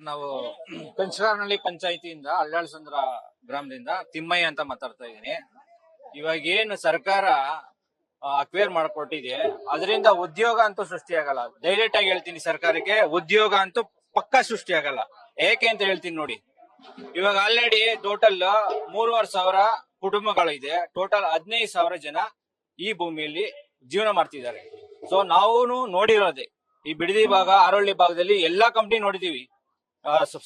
ನಾವು ಕಂಚಗಾರನಹಳ್ಳಿ ಪಂಚಾಯತಿಯಿಂದ ಹಳ್ಯಾಳಸಂದ್ರ ಗ್ರಾಮದಿಂದ ತಿಮ್ಮಯ್ಯ ಅಂತ ಮಾತಾಡ್ತಾ ಇದ್ದೀನಿ. ಇವಾಗ ಏನು ಸರ್ಕಾರ ಅಕ್ವೇರ್ ಮಾಡ್ಕೊಟ್ಟಿದೆ, ಅದರಿಂದ ಉದ್ಯೋಗ ಅಂತೂ ಸೃಷ್ಟಿಯಾಗಲ್ಲ. ಡೈರೆಕ್ಟ್ ಆಗಿ ಹೇಳ್ತೀನಿ, ಸರ್ಕಾರಕ್ಕೆ ಉದ್ಯೋಗ ಅಂತೂ ಪಕ್ಕಾ ಸೃಷ್ಟಿಯಾಗಲ್ಲ. ಏಕೆ ಅಂತ ಹೇಳ್ತೀನಿ ನೋಡಿ. ಇವಾಗ ಆಲ್ರೆಡಿ ಟೋಟಲ್ 3,500 ಕುಟುಂಬಗಳಿದೆ. ಟೋಟಲ್ 15,000 ಜನ ಈ ಭೂಮಿಯಲ್ಲಿ ಜೀವನ ಮಾಡ್ತಿದ್ದಾರೆ. ಸೊ ನಾವು ನೋಡಿರೋದೆ ಈ ಬಿಡದಿ ಭಾಗ, ಆರೋಳ್ಳಿ ಭಾಗದಲ್ಲಿ ಎಲ್ಲಾ ಕಂಪ್ನಿ ನೋಡಿದೀವಿ.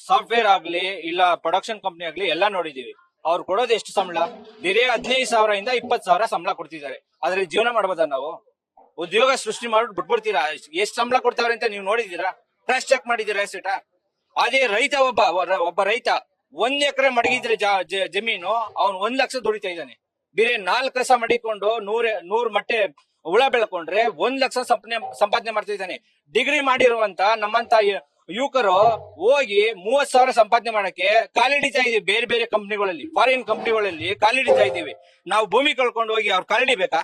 ಸಾಫ್ಟ್ವೇರ್ ಆಗ್ಲಿ ಇಲ್ಲ ಪ್ರೊಡಕ್ಷನ್ ಕಂಪ್ನಿ ಆಗ್ಲಿ ಎಲ್ಲಾ ನೋಡಿದೀವಿ. ಅವ್ರು ಕೊಡೋದು ಎಷ್ಟು ಸಂಬಳ? ಬೇರೆ 15,000 ಇಂದ 20,000 ಸಂಬಳ ಕೊಡ್ತಿದ್ದಾರೆ. ಆದ್ರೆ ಜೀವನ ಮಾಡ್ಬೋದ? ನಾವು ಉದ್ಯೋಗ ಸೃಷ್ಟಿ ಮಾಡ್ಬಿಟ್ಟು ಬಿಟ್ಬಿಡ್ತೀರಾ? ಎಷ್ಟು ಸಂಬಳ ಕೊಡ್ತಾವ್ರೆ ಅಂತ ನೀವು ನೋಡಿದೀರಾ? ಕ್ರಾಸ್ ಚೆಕ್ ಮಾಡಿದೀರಾ ಸೀಟ? ಅದೇ ರೈತ ಒಬ್ಬ ರೈತ 1 ಎಕರೆ ಮಡಗಿದ್ರೆ ಜಮೀನು ಅವ್ನು 1 ಲಕ್ಷ ದುಡಿತಾ ಇದ್ದಾನೆ. ಬೇರೆ 4 ಕಸ ಮಡಿಕೊಂಡು 100 ಮಟ್ಟೆ ಹುಳ ಬೆಳ್ಕೊಂಡ್ರೆ 1 ಲಕ್ಷ ಸಂಪಾದನೆ ಮಾಡ್ತಾ ಇದ್ದಾನೆ. ಡಿಗ್ರಿ ಮಾಡಿರುವಂತ ನಮ್ಮಂತ ಯುವಕರು ಹೋಗಿ 30,000 ಸಂಪಾದನೆ ಮಾಡಕ್ಕೆ ಕಾಲಿಡಿತಾ ಇದೀವಿ. ಬೇರೆ ಬೇರೆ ಕಂಪ್ನಿಗಳಲ್ಲಿ, ಫಾರಿನ್ ಕಂಪ್ನಿಗಳಲ್ಲಿ ಕಾಲಿಡಿತಾ ಇದೀವಿ. ನಾವು ಭೂಮಿ ಕಳ್ಕೊಂಡು ಹೋಗಿ ಅವ್ರು ಕಾಲಿಡಿಬೇಕಾ?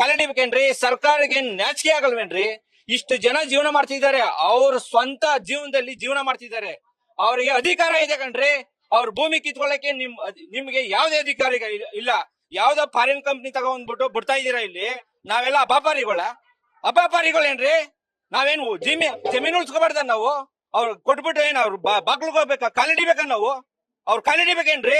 ಕಾಲಿಡಿಬೇಕೇನ್ರಿ? ಸರ್ಕಾರಕ್ಕೆ ನಾಚಿಕೆ ಆಗಲ್ವೇನ್ರಿ? ಇಷ್ಟು ಜನ ಜೀವನ ಮಾಡ್ತಿದ್ದಾರೆ, ಅವ್ರ ಸ್ವಂತ ಜೀವನದಲ್ಲಿ ಜೀವನ ಮಾಡ್ತಿದ್ದಾರೆ. ಅವರಿಗೆ ಅಧಿಕಾರ ಇದೆ ಕಣ್ರಿ. ಅವ್ರ ಭೂಮಿ ಕಿತ್ಕೊಳ್ಳಕ್ಕೆ ನಿಮ್ಗೆ ಯಾವ್ದೇ ಅಧಿಕಾರ ಇಲ್ಲ. ಯಾವ್ದೋ ಫಾರಿನ್ ಕಂಪ್ನಿ ತಗೊಂಡ್ಬಿಟ್ಟು ಬಿಡ್ತಾ ಇದೀರಾ ಇಲ್ಲಿ. ನಾವೆಲ್ಲ ಅಪಾಪಾರಿಗಳೇನ್ರಿ? ನಾವೇನು ಜಮೀನು ಉಳ್ಸ್ಕೊಬಾರ್ದ ನಾವು? ಅವ್ರು ಕೊಟ್ಬಿಟ್ರೆ ಏನ್ ಅವ್ರು ಬಾಗ್ಲಿಗೆ ಹೋಗ್ಬೇಕಾ? ಕಾಲಿಡಿಬೇಕಾ ನಾವು? ಅವ್ರು ಕಾಲಿಡಿಬೇಕೇನ್ರಿ?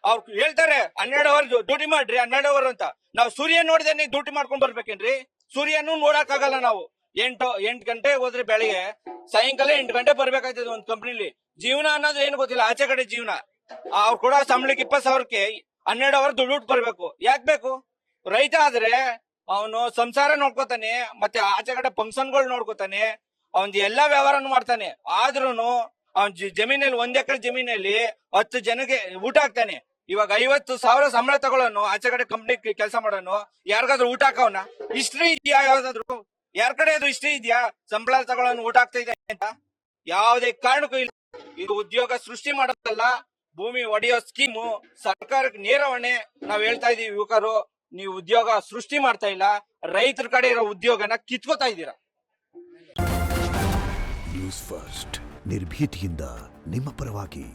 ಅವ್ರು ಹೇಳ್ತಾರೆ 12 ಅವರ್ ಡ್ಯೂಟಿ ಮಾಡ್ರಿ, 12 ಅವರ್ ಅಂತ. ನಾವು ಸೂರ್ಯ ನೋಡಿದ್ರೆ ಡ್ಯೂಟಿ ಮಾಡ್ಕೊಂಡ್ ಬರ್ಬೇಕೇನ್ರಿ? ಸೂರ್ಯನೂ ನೋಡಕ್ ಆಗಲ್ಲ ನಾವು. 8 ಗಂಟೆ ಹೋದ್ರೆ ಬೆಳಿಗ್ಗೆ, ಸಾಯಂಕಾಲ 8 ಗಂಟೆ ಬರ್ಬೇಕಾಯ್ತದೆ ಒಂದ್ ಕಂಪ್ನಿಲಿ. ಜೀವನ ಅನ್ನೋದು ಏನು ಗೊತ್ತಿಲ್ಲ, ಆಚೆ ಕಡೆ ಜೀವನ. ಅವ್ರು ಕೊಡೋ ಸಂಬಳಕ್ಕೆ 20,000ಕ್ಕೆ 12 ಅವರ್ ದುಡ್ಡು ಬರ್ಬೇಕು. ಯಾಕೆ ಬೇಕು? ರೈತ ಆದ್ರೆ ಅವನು ಸಂಸಾರ ನೋಡ್ಕೋತಾನೆ, ಮತ್ತೆ ಆಚೆ ಕಡೆ ಫಂಕ್ಷನ್ಗಳು ನೋಡ್ಕೋತಾನೆ, ಅವನ್ ಎಲ್ಲಾ ವ್ಯವಹಾರನು ಮಾಡ್ತಾನೆ. ಆದ್ರೂನು ಅವನ್ ಜಮೀನಲ್ಲಿ 1 ಎಕರೆ ಜಮೀನಲ್ಲಿ 10 ಜನಕ್ಕೆ ಊಟ ಹಾಕ್ತಾನೆ. ಇವಾಗ 50,000 ಸಂಬಳ ತಗೊಳ್ಳೋನು, ಆಚೆ ಕಡೆ ಕಂಪ್ನಿ ಕೆಲಸ ಮಾಡೋನು, ಯಾರಿಗಾದ್ರೂ ಊಟ ಹಾಕವನ? ಹಿಸ್ಟ್ರಿ ಇದೆಯಾ? ಯಾವ್ದಾದ್ರು ಯಾರ ಕಡೆ ಅದು ಹಿಸ್ಟ್ರಿ ಇದೆಯಾ? ಸಂಬಳ ತಗೊಳ್ಳೋನು ಊಟ ಆಗ್ತಾ ಇದೆ ಅಂತ ಯಾವ್ದೇ ಕಾರಣಕ್ಕೂ ಇಲ್ಲ. ಇದು ಉದ್ಯೋಗ ಸೃಷ್ಟಿ ಮಾಡೋದಲ್ಲ, ಭೂಮಿ ಒಡೆಯೋ ಸ್ಕೀಮು. ಸರ್ಕಾರಕ್ಕೆ ನೇರ ಹೊಣೆ. ನಾವ್ ಹೇಳ್ತಾ ಇದೀವಿ, ಯುವಕರು ನೀವು ಉದ್ಯೋಗ ಸೃಷ್ಟಿ ಮಾಡ್ತಾ ಇಲ್ಲ, ರೈತರ ಕಡೆ ಇರೋ ಉದ್ಯೋಗನ ಕಿತ್ಕೋತಾ ಇದ್ದೀರಾ. ನ್ಯೂಸ್ ಫಸ್ಟ್, ನಿರ್ಭೀತಿಯಿಂದ ನಿಮ್ಮ ಪರವಾಗಿ.